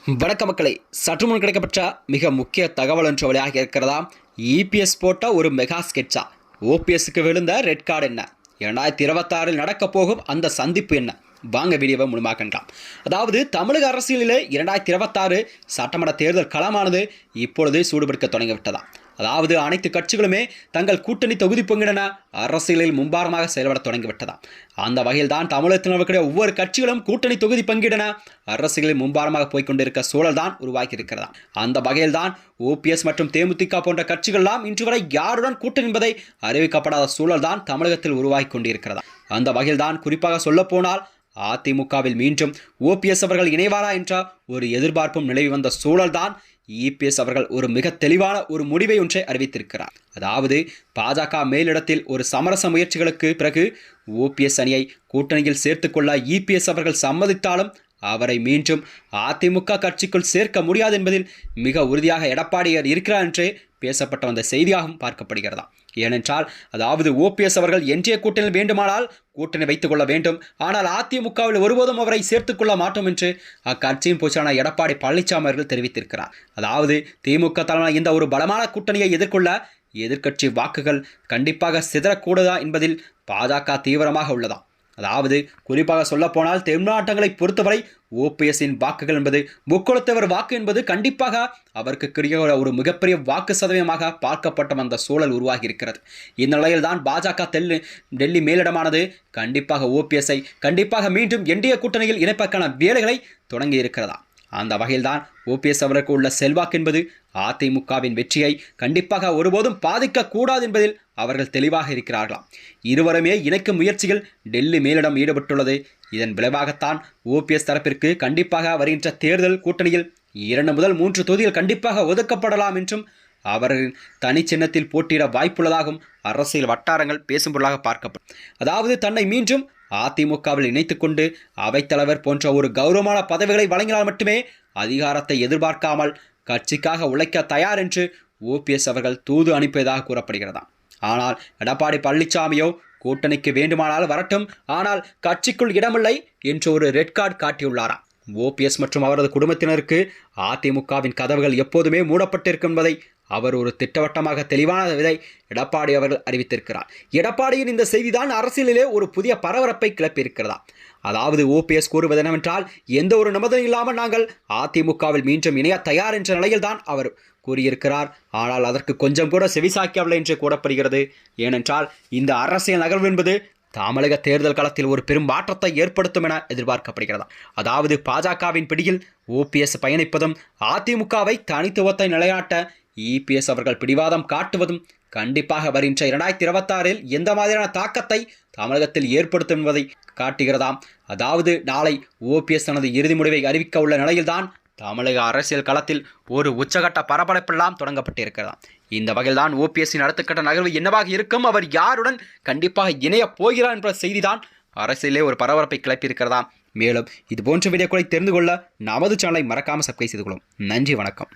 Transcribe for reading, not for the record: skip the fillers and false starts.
வணக்க மக்களை, சற்று முன் கிடைக்கப்பட்ட மிக முக்கிய தகவல் ஒன்று வழியாக இருக்கிறதா. இபிஎஸ் போட்ட ஒரு மெகா ஸ்கெட்சா. ஓபிஎஸ்க்கு விழுந்த ரெட் கார்டு என்ன, 2026 நடக்க போகும் அந்த சந்திப்பு என்ன, வாங்க வீடியோவை முழுமையாக கண்டாம். அதாவது தமிழக அரசியலிலே 2026 சட்டமன்ற தேர்தல் களமானது இப்பொழுது சூடுபிடிக்க தொடங்கிவிட்டதா. அதாவது அனைத்து கட்சிகளுமே தங்கள் கூட்டணி தொகுதி பங்கிடன அரசியலில் மும்பாரமாக செயல்பட தொடங்கிவிட்டதா. அந்த வகையில் தான் தமிழகத்தினுடைய ஒவ்வொரு கட்சிகளும் கூட்டணி தொகுதி பங்கிடன அரசியலில் மும்பாரமாக போய்கொண்டிருக்க சூழல் தான் உருவாக்கி இருக்கிறதா. அந்த வகையில் தான் ஓபிஎஸ் மற்றும் தேமுதிக போன்ற கட்சிகள்லாம் இன்று வரை யாருடன் கூட்டணி என்பதை அறிவிக்கப்படாத சூழல் தான் தமிழகத்தில் உருவாக்கி கொண்டிருக்கிறதா. அந்த வகையில் தான் குறிப்பாக சொல்ல போனால் அதிமுகவில் மீண்டும் ஓபிஎஸ் அவர்கள் இணைவாரா என்ற ஒரு எதிர்பார்ப்பும் நிலவி வந்த சூழல்தான் இபிஎஸ் அவர்கள் ஒரு மிக தெளிவான ஒரு முடிவை ஒன்றை அறிவித்திருக்கிறார். அதாவது பாஜக மேலிடத்தில் ஒரு சமரச முயற்சிகளுக்கு பிறகு ஓபிஎஸ் அணியை கூட்டணியில் சேர்த்துக்கொள்ள இபிஎஸ் அவர்கள் சம்மதித்தாலும் அவரை மீண்டும் அதிமுக கட்சிக்குள் சேர்க்க முடியாது என்பதில் மிக உறுதியாக எடப்பாடியார் இருக்கிறார் என்றே பேசப்பட்ட வந்த செய்தியாகவும் பார்க்கப்படுகிறதா. ஏனென்றால் அதாவது ஓபிஎஸ் அவர்கள் என்றைய கூட்டணியில் வேண்டுமானால் கூட்டணி வைத்துக் கொள்ள வேண்டும், ஆனால் அதிமுகவில் ஒருபோதும் அவரை சேர்த்துக் கொள்ள மாட்டோம் என்று அக்கட்சியின் பொதுச்செயலாளர் எடப்பாடி பழனிசாமி அவர்கள் தெரிவித்திருக்கிறார். அதாவது திமுக தலைமையிலான இந்த ஒரு பலமான கூட்டணியை எதிர்கொள்ள எதிர்க்கட்சி வாக்குகள் கண்டிப்பாக சிதறக்கூடாதா என்பதில் பாஜக தீவிரமாக உள்ளதா. அதாவது குறிப்பாக சொல்ல போனால் தென்னாட்டங்களை பொறுத்தவரை ஓபிஎஸ்ஸின் வாக்குகள் என்பது முக்குளத்தவர் வாக்கு என்பது கண்டிப்பாக அவருக்கு கிடைக்க ஒரு மிகப்பெரிய வாக்கு சதவீதமாக பார்க்கப்பட்ட அந்த சூழல் உருவாகி இருக்கிறது. இந்த நிலையில் தான் பாஜக டெல்லி மேலிடமானது கண்டிப்பாக ஓபிஎஸ்ஐ கண்டிப்பாக மீண்டும் என்டிஏ கூட்டணியில் இணைப்பதற்கான வேலைகளை தொடங்கி இருக்கிறதா. அந்த வகையில்தான் ஓபிஎஸ் அவருக்கு உள்ள செல்வாக்கு என்பது அதிமுகவின் வெற்றியை கண்டிப்பாக ஒருபோதும் பாதிக்கக்கூடாது என்பதில் அவர்கள் தெளிவாக இருக்கிறார்களாம். இருவருமே இணைக்கும் முயற்சிகள் டெல்லி மேலிடம் ஈடுபட்டுள்ளது. இதன் விளைவாகத்தான் ஓபிஎஸ் தரப்பிற்கு கண்டிப்பாக வருகின்ற தேர்தல் கூட்டணியில் 2 முதல் 3 தொகுதிகள் கண்டிப்பாக ஒதுக்கப்படலாம் என்றும் அவர்களின் தனி சின்னத்தில் போட்டியிட வாய்ப்புள்ளதாகவும் அரசியல் வட்டாரங்கள் பேசும் பொருளாக பார்க்கப்படும். அதாவது தன்னை மீண்டும் அதிமுகவில் இணைத்துக் கொண்டு அவைத்தலைவர் போன்ற ஒரு கௌரவமான பதவிகளை வழங்கினால் மட்டுமே அதிகாரத்தை எதிர்பார்க்காமல் கட்சிக்காக உழைக்க தயார் என்று ஓபிஎஸ் அவர்கள் தூது அனுப்பியதாக கூறப்படுகிறதா. ஆனால் எடப்பாடி பழனிசாமியோ கூட்டணிக்கு வேண்டுமானால் வரட்டும், ஆனால் கட்சிக்குள் இடமில்லை என்று ஒரு ரெட் கார்டு காட்டியுள்ளாராம். ஓபிஎஸ் மற்றும் அவரது குடும்பத்தினருக்கு அதிமுகவின் கதவுகள் எப்போதுமே மூடப்பட்டிருக்கும் என்பதை அவர் ஒரு திட்டவட்டமாக தெளிவான விதை எடப்பாடி அவர்கள் அறிவித்திருக்கிறார். எடப்பாடியின் இந்த செய்திதான் அரசியலிலே ஒரு புதிய பரபரப்பை கிளப்பியிருக்கிறதா. அதாவது ஓபிஎஸ் கூறுவது என்னவென்றால், எந்த ஒரு நிபந்தனை இல்லாமல் நாங்கள் அதிமுகவில் மீண்டும் இணைய தயார் என்ற நிலையில் தான் அவர் கூறியிருக்கிறார். ஆனால் அதற்கு கொஞ்சம் கூட செவிசாய்க்கவில்லை என்று கூறப்படுகிறது. ஏனென்றால் இந்த அரசியல் நகர்வு என்பது தமிழக தேர்தல் களத்தில் ஒரு பெரும் மாற்றத்தை ஏற்படுத்தும் என எதிர்பார்க்கப்படுகிறதா. அதாவது பாஜகவின் பிடியில் ஓபிஎஸ் பயணிப்பதும் அதிமுகவை தனித்துவத்தை நிலைநாட்ட இபிஎஸ் அவர்கள் பிடிவாதம் காட்டுவதும் கண்டிப்பாக வருகின்ற 2026 எந்த மாதிரியான தாக்கத்தை தமிழகத்தில் ஏற்படுத்தும் என்பதை காட்டுகிறதாம். அதாவது நாளை ஓபிஎஸ் தனது இறுதி முடிவை அறிவிக்க உள்ள நிலையில்தான் தமிழக அரசியல் களத்தில் ஒரு உச்சகட்ட பரபரப்பெல்லாம் தொடங்கப்பட்டிருக்கிறதாம். இந்த வகையில்தான் ஓபிஎஸ்ஸின் அடுத்த கட்ட நகர்வு என்னவாக இருக்கும், அவர் யாருடன் கண்டிப்பாக இணைய போகிறார் என்ற செய்திதான் அரசியலே ஒரு பரபரப்பை கிளப்பியிருக்கிறதாம். மேலும் இது போன்ற வீடியோக்களை தெரிந்து கொள்ள நமது சேனலை மறக்காமல் சப்ஸ்கிரைப் செய்து கொள்ளும். நன்றி, வணக்கம்.